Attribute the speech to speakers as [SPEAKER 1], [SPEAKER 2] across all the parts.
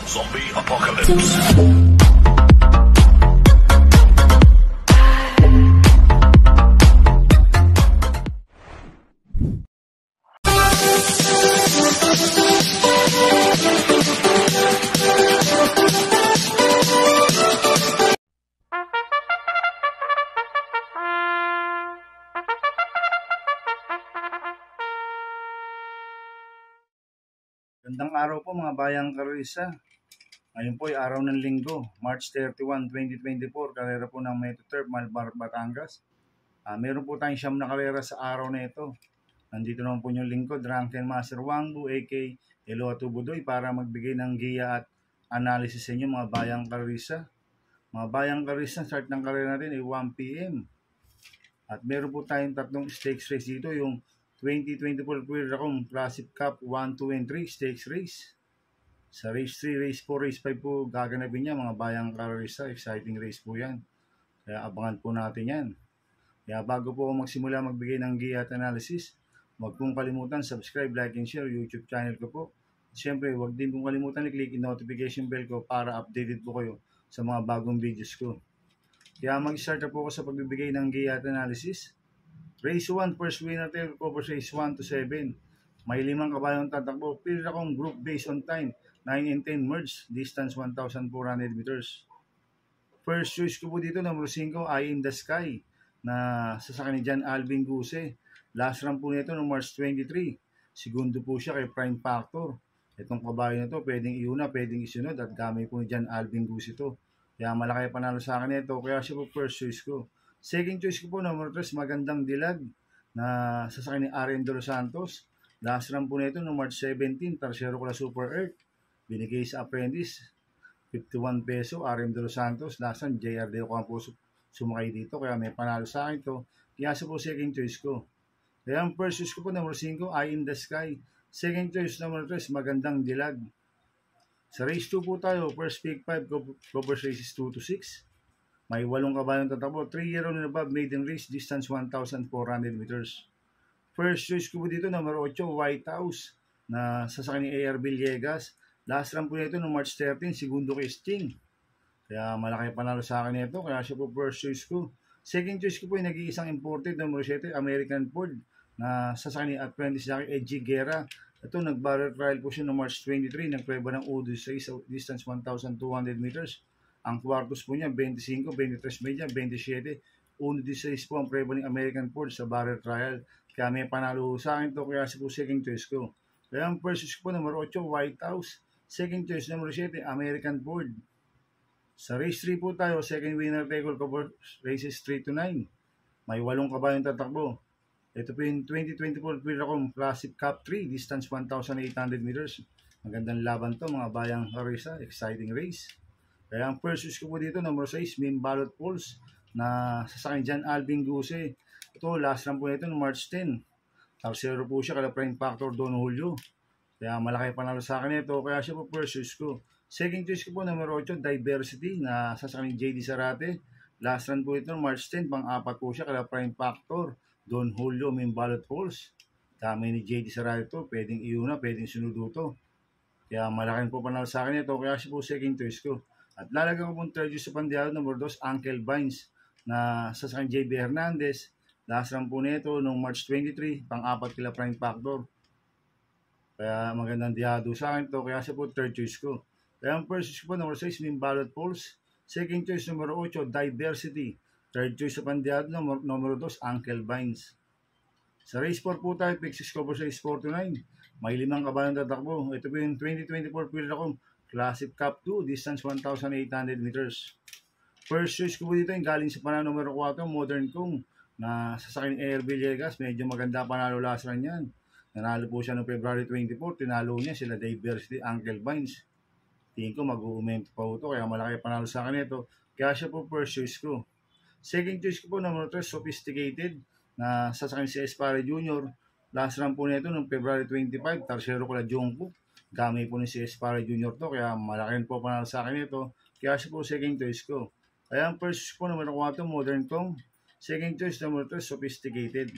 [SPEAKER 1] Zombie Apocalypse.
[SPEAKER 2] Gandang araw po mga bayang karisa. Ngayon po ay araw ng linggo, March 31, 2024, karera po ng Metro Turf, Malbar, Batangas. Meron po tayong siyam na karera sa araw na ito. Nandito naman po yung lingkod, Drunken Master Wangbu, a.k.a. Elo Atubudoy, para magbigay ng giya at analysis sa inyo mga bayang karisa. Mga bayang karisa, start ng karera natin ay 1 p.m. At meron po tayong tatlong stakes race dito, yung 2024 Quiracom Classic Cup 1, 2, and 3 stakes race. Sa race 3, race 4, race 5 po gaganapin niya mga bayang karisa. Exciting race po yan. Kaya abangan po natin yan. Kaya bago po ako magsimula magbigay ng giya at analysis, huwag pong kalimutan subscribe, like, and share YouTube channel ko po. Siyempre, huwag din pong kalimutan i-click yung notification bell ko para updated po kayo sa mga bagong videos ko. Kaya mag-start na po ako sa pagbibigay ng giya at analysis. Race 1, first winner tail covers race 1 to 7. May 5 kabayong tatakbo. Pila akong group based on time. 9 and 10 merge. Distance 1,400 meters. First choice ko po dito, number 5, Eye in the Sky. Na sasakyan ni John Alvin Guse. Last run po nito noong March 23. Segundo po siya kay Prime Factor. Itong kabayo na to, pwedeng iuna, pwedeng isunod. At gamay po ni John Alvin Guse ito. Kaya malaki panalo sa akin ito. Kaya siya po first choice ko. Second choice ko po, number 3, Magandang Dilag na sasakyan ni Aren De Los Santos. Last run po nito noong March 17, Tercero ko na Super Earth. Binigay sa apprentice, 51 peso, Aren De Los Santos. Last run, JR Deo ko po sumakay dito. Kaya may panalo sa akin ito. Kaya sa po second choice ko. Kaya ang first choice ko po, number 5, Eye in the Sky. Second choice, number 3, Magandang Dilag. Sa race 2 po tayo, first pick 5, covers races 2 to 6. May 8 kabayong tatakbo, 3-year and above, maiden race, distance 1,400 meters. First choice ko po dito, number 8, White House, na sasakyan ni A.R. Villegas. Last run po nito noong March 13, segundo kay Sting. Kaya malaki panalo sa akin nito, kaya siya po first choice ko. Second choice ko po yung nag-iisang imported, number 7, American Ford, na sasakyan ni apprentice Jackie Edgy Guerra. Ito, nag-barrel trial po siya noong March 23, nagprueba ng U16 sa distance 1,200 meters. Ang kwartos po niya, 25, 23 media, 27. 1-16 po ang preba ng American Ford sa barrel trial. Kaya may panalo sa akin to, kaya si po second choice ko. Kaya ang first choice ko po, number 8, White House. Second choice, number 7, American Ford. Sa race 3 po tayo, second winner tackle cover races 3 to 9. May 8 kabayong tatakbo. Ito po yung 2024 Quiracom Classic Cup 3, distance 1,800 meters. Magandang laban to mga bayang karisa, exciting race. Kaya ang first choice ko po dito, number 6, Mim Ballot Pulse, na sasakyan John Alvin Guse. Ito, last run po nito noong March 10. Tercero po siya kala Prime Factor Don Julio. Kaya malaki panalo sa akin ito, kaya siya po first choice ko. Second choice ko po, number 8, Diversity, na sasakyan JD Zarate. Last run po ito noong March 10, pang-apat po siya kala Prime Factor Don Julio, Mim Ballot Pulse. Dami ni JD Zarate ito, pwedeng iuna, pwedeng sunudo to. Kaya malaki po panalo sa akin ito, kaya siya po second choice ko. At lalagyan ko pong third choice sa pandiado, number 2, Uncle Vines, na sasakyan JB Hernandez. Last run po nito noong March 23, pang-apat kila Prime Factor. Kaya magandang diado sa akin to, kaya siya po third choice ko. Kaya ang first choice ko po, number 6, Mim Ballot Pulse. Second choice, number 8, Diversity. Third choice sa pandiado, number 2, Uncle Vines. Sa race 4 po tayo, pick 6 cover race 4 to 9. May 5 kabayong tatakbo. Ito po yung 2024 Quiracom Classic Cup 2, distance 1,800 meters. First choice ko po dito yung galing sa panalo numero 4, Modern Kong, na sasakyan ni A.R. Villegas. Medyo maganda panalo last run yan. Nanalo po siya noong February 24, tinalo niya sila Diversity, Uncle Vines. Tingin ko mag-uumento pa po ito, kaya malaki panalo sa akin ito. Kaya siya po first choice ko. Second choice ko po, number 3, Sophisticated, na sasakyan si Espare Jr. Last run po nito noong February 25, tercero ko na Jungkook. Gamay po ni si Espare Jr. to, kaya malaking po panalo sa akin ito. Kaya siya po second choice ko. Kaya ang first choice po naman ako ito, Modern Kong. Second choice, number 3, Sophisticated.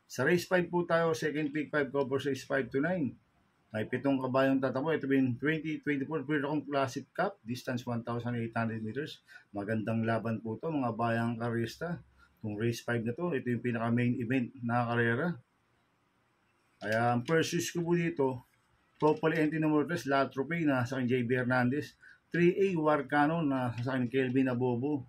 [SPEAKER 2] Sa race 5 po tayo, second pick 5, cover race 5 to 9. May 7 kabayong tatakbo. Ito yung 2024 Freedom Classic Cup, distance 1,800 meters. Magandang laban po ito mga bayang karista. Itong race 5 na to, ito yung pinaka main event na karera. Kaya ang first choice ko po dito, Topoli Entino Mortes, La Trophy na sa akin JB Hernandez, 3A War Cannon na sa akin Kelvin Abobo.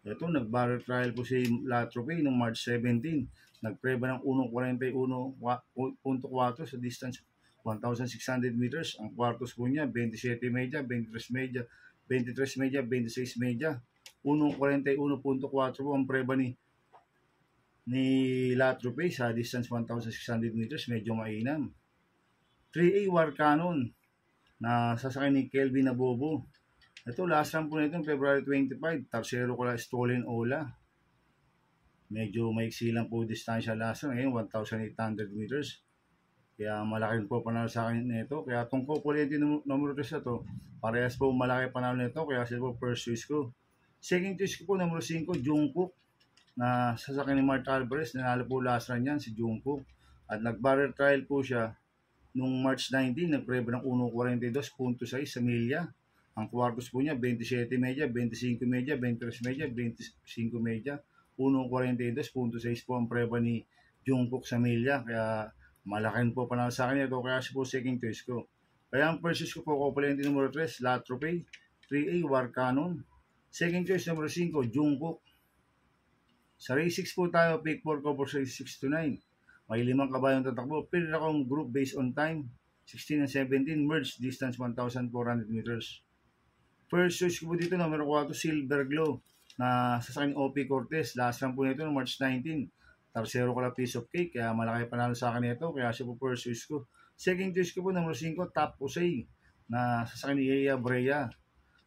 [SPEAKER 2] Ito, nag-barrel trial po si La Trophy noong March 17. Nagpreba ng 1.41.4 sa distance 1,600 meters. Ang kwartos po niya, 27 media, 23 media, 23 media, 26 media. 1.41.4 po ang preba ni La Trophy sa distance 1,600 meters. Medyo mainam. 3A War Cannon na sasakay ni Kelvin Abobo. Ito, last run po nito, February 25, Tarsero ko lang Stolen Ola. Medyo maiksi lang po distansya last run, ngayon 1,800 meters. Kaya malaki po panalo sa akin nito. Kaya itong Copolente numero 3 na to, parehas po malaki panalo nito, kaya sila po first choice ko. Second choice ko po, numero 5, Jungkook, na sasakay ni Mart Alvarez. Nanalo po last run yan, si Jungkook. At nag-barrel trial po siya nung March 19, nagpreba ng 1.42.6 sa milya. Ang kwartos po niya, 27 media, 25 media, 23 media, 25 media, 1.42.6 po ang preba ni Jungkook sa milya. Kaya malaking po panalo sa akin ito, kaya siya po second choice ko. Kaya ang first choice ko po, Copolente numero 3, La Trophy, 3A War Cannon. Second choice numero 5, Jungkook. Sa race 6 po tayo, pick 4 ko for 6 to 9. May 5 kabayong tatakbo. Pili akong group based on time. 16 and 17, merge distance 1,400 meters. First choice ko po dito, numero 4, Silver Glow, na sasakyan OP Cortez. Last run po nito, March 19. Tarsero ko lang piece of cake, kaya malaki panalo sa akin ito, kaya siya po first choice ko. Second choice ko po, numero 5, Top Jose, na sasakyan ni Ea Brea.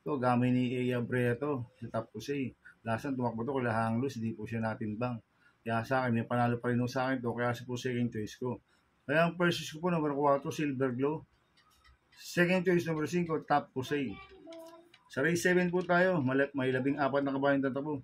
[SPEAKER 2] Ito, gamay ni Ea Brea to, si Top Jose. Last run, tumakbo to, kala hanglos, hindi po siya natimbang. Kaya sa akin, may panalo pa rin sa akin to, kaya siya po second choice ko. Kaya ang first choice ko po, numero 4, Silver Glow. Second choice, numero 5, Top Jose. Sa race 7 po tayo, may 14 na kabayong tatakbo.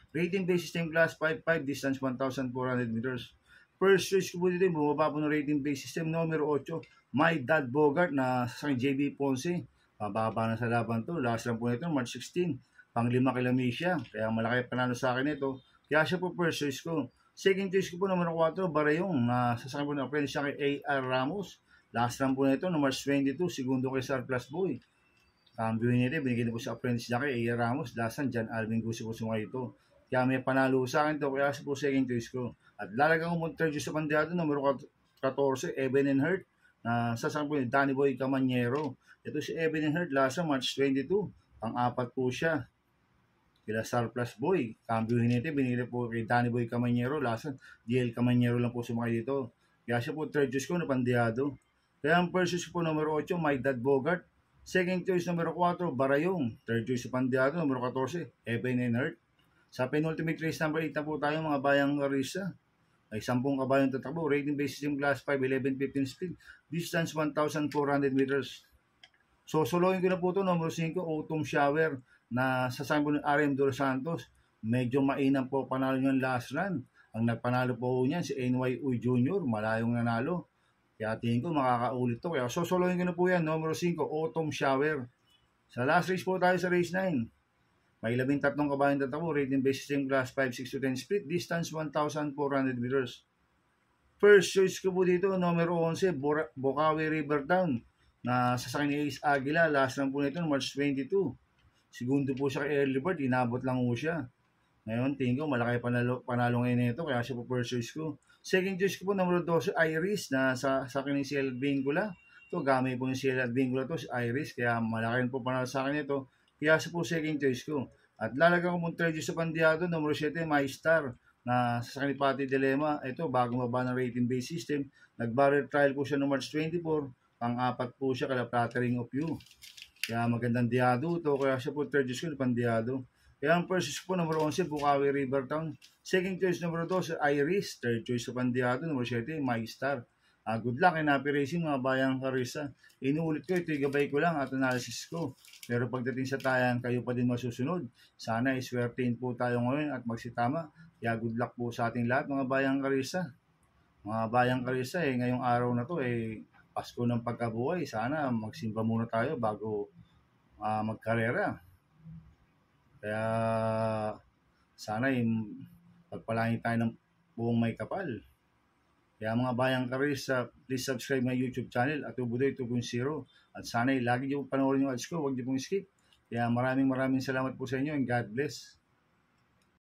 [SPEAKER 2] Rating base system class 5.5, distance 1,400 meters. First choice ko po dito, bumaba po ng rating base system, numero 8, My Dad Bogart na sa JB Ponce. Mababa na sa laban to. Last run po nito, March 16, pang 5 kilometer. Kaya malaki panalo sa akin ito. Kaya siya po first choice ko. Second choice ko po, numero 4, Barayong, na sasakyan po ng apprentice siya kay A.R. Ramos. Last run po nito, March 22, segundo kay Surplus Boy. Cambio nito, binigyan po sa apprentice niya kay A.R. Ramos. Last run, John Alvin Gusi po sumay ito. Kaya may panalo sa akin to, kaya siya po second choice ko. At lalagang ko third choice sa kandidato, numero 14, Evan and Hurt, na sasakyan po ni Danny Boy Camanyero. Ito si Evan and Hurt, last run, March 22, pang-4 po siya. Kila Surplus Boy, cambio nito, binigyan po kay Danny Boy Camanyero. Last run, DL Camanyero lang po sumakay dito. Kaya siya po third choice ko, napandiado. Kaya ang first choice po, numero 8, My Dad Bogart. Second choice, numero 4, Barayong. Third choice sa pandiado, numero 14, Evan and Hurt. Sa penultimate race number 8 na po tayo mga bayang karisa. Ay 10 kabayong tatakbo. Rating basis yung class 5, 11-15 speed. Distance 1,400 meters. So soloin ko na po ito, numero 5, Autumn Shower, na sasama po ng RM Dos Santos. Medyo mainam po panalo niyan last run. Ang nagpanalo po niyan si NY Uy Jr. Malayong nanalo. Kaya tingin ko makakaulit to. Kaya sosoloin ko na po yan, numero 5, Autumn Shower. Sa last race po tayo sa race 9. May 13 kabayong tatakbo, rating basis yung class 5, 6 to 10 split, distance 1,400 meters. First choice ko po dito, numero 11, Bocaue River Town, na sasakyan ni Ace Aguila. Last lang po nito, March 22. Segundo po siya kay Early Bird, inabot lang po siya. Ngayon, tingin ko, malaki panalo ngayon nito, kaya siya po first choice ko. Second choice ko po, numero 12, Iris, na sasakyan ni CL Advingula. Ito, gamay po ni CL Advingula to, si Iris, kaya malaki po panalo sa akin ito. Kaya siya po second choice ko. At lalagyan ko mong third choice sa pandiado, numero 7, My Star, na sasakyan ni Patty Dilema. Ito, bago maba ng rating base system. Nag-barrel trial po siya no March 24. Pang-4 po siya kala Flattering of You. Kaya magandang diado ito. Kaya siya po third choice ko, pandiado. Kaya ang first choice po, numero 11, Bocaue River Town. Second choice, numero 2, Iris. Third choice sa pandiado, numero 7, My Star. Good luck in happy racing mga bayang karisa. Inuulit ko, ito gabay ko lang at analysis ko. Pero pagdating sa tayan, kayo pa din masusunod. Sana iswertein po tayo ngayon at magsitama. Kaya good luck po sa ating lahat mga bayang karisa. Mga bayang karisa, ngayong araw na to, Pasko ng pagkabuhay. Sana magsimba muna tayo bago magkarera. Kaya sana pagpalain tayo ng buong may kapal. Kaya mga bayang karista, please subscribe my YouTube channel at Ubudoy 2.0. At sana lagi niyo panoorin yung ads ko, huwag niyo pong skip. Kaya maraming salamat po sa inyo and God bless.